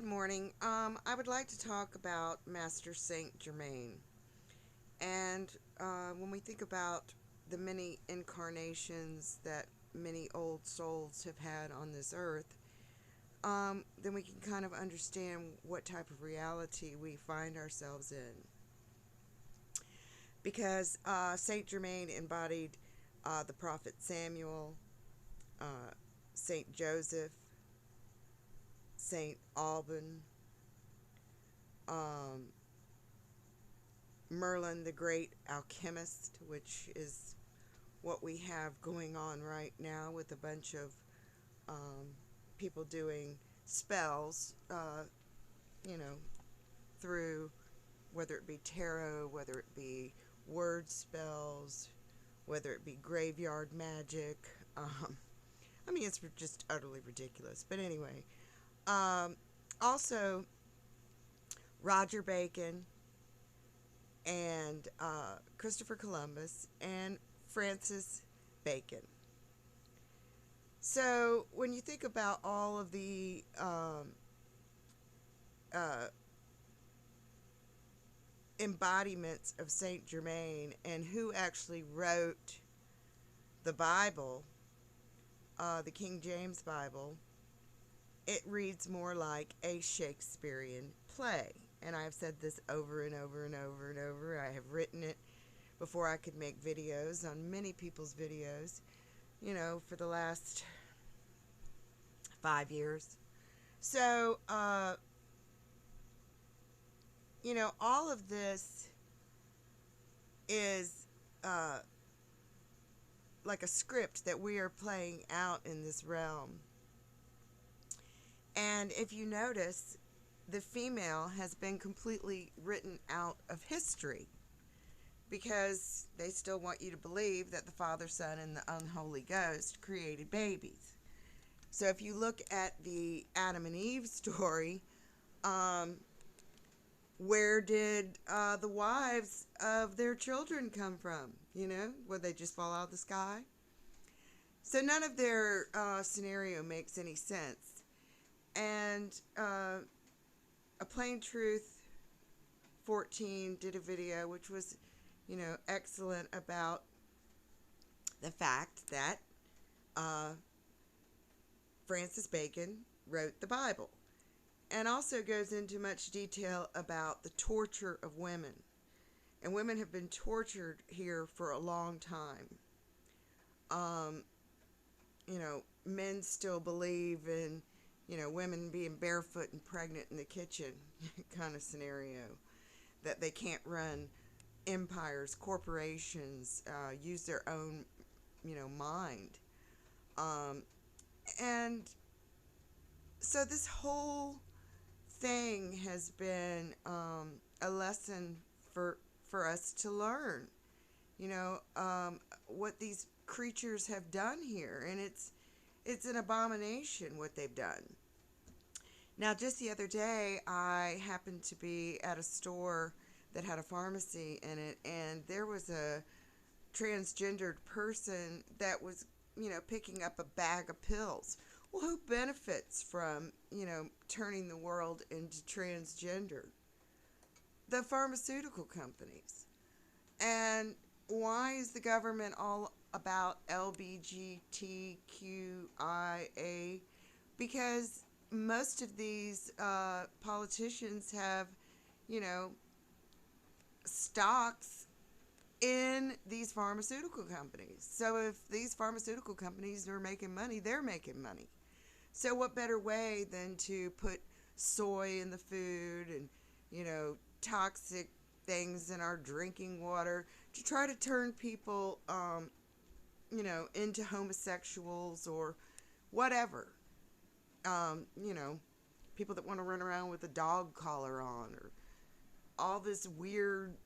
Good morning. I would like to talk about Master Saint Germain. And when we think about the many incarnations that many old souls have had on this earth, then we can kind of understand what type of reality we find ourselves in. Because Saint Germain embodied the prophet Samuel, uh, Saint Joseph, Saint Alban, um, Merlin the Great Alchemist, which is what we have going on right now with a bunch of um, people doing spells, you know, through whether it be tarot, whether it be word spells, whether it be graveyard magic. I mean, it's just utterly ridiculous. But anyway, um, also Roger Bacon and Christopher Columbus and Francis Bacon. So when you think about all of the uh, embodiments of Saint Germain and who actually wrote the Bible, the King James Bible, it reads more like a Shakespearean play. And I've said this over and over and over and over. I have written it before I could make videos on many people's videos, for the last 5 years. So, all of this is like a script that we are playing out in this realm. And if you notice, the female has been completely written out of history because they still want you to believe that the Father, Son, and the Unholy Ghost created babies. So if you look at the Adam and Eve story, where did the wives of their children come from? Would they just fall out of the sky? So none of their scenario makes any sense. And A Plain Truth 14 did a video which was, excellent about the fact that Francis Bacon wrote the Bible, and also goes into much detail about the torture of women. And women have been tortured here for a long time. Men still believe in, women being barefoot and pregnant in the kitchen kind of scenario, that they can't run empires, corporations, use their own, mind. And so this whole thing has been a lesson for us to learn, what these creatures have done here. And it's an abomination what they've done. Now, just the other day, I happened to be at a store that had a pharmacy in it, and there was a transgendered person that was, picking up a bag of pills. Well, who benefits from, turning the world into transgender? The pharmaceutical companies. And why is the government all about LBGTQIA? Because most of these politicians have, stocks in these pharmaceutical companies. So if these pharmaceutical companies are making money, they're making money. So what better way than to put soy in the food and, toxic things in our drinking water to try to turn people, into homosexuals or whatever. People that want to run around with a dog collar on, or all this weird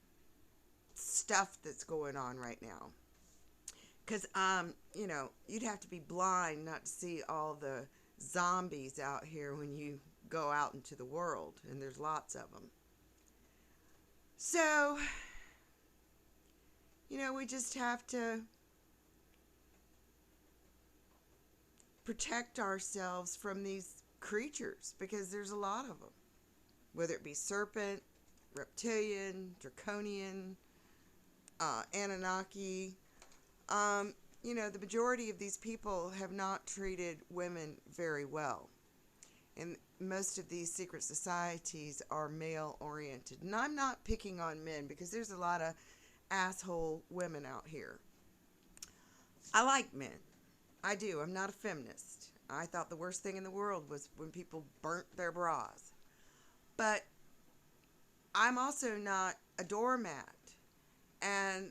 stuff that's going on right now. Because, you'd have to be blind not to see all the zombies out here when you go out into the world, and there's lots of them. So, we just have to protect ourselves from these creatures, because there's a lot of them, whether it be serpent, reptilian, draconian, Anunnaki. The majority of these people have not treated women very well. And most of these secret societies are male oriented. And I'm not picking on men, because there's a lot of asshole women out here. I like men. I do. I'm not a feminist. I thought the worst thing in the world was when people burnt their bras. But I'm also not a doormat. And,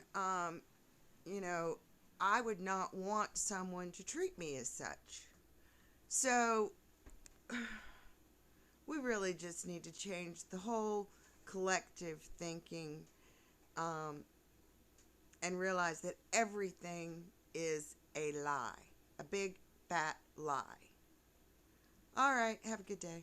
I would not want someone to treat me as such. So, we really just need to change the whole collective thinking, and realize that everything is a lie. A big, fat lie. All right, have a good day.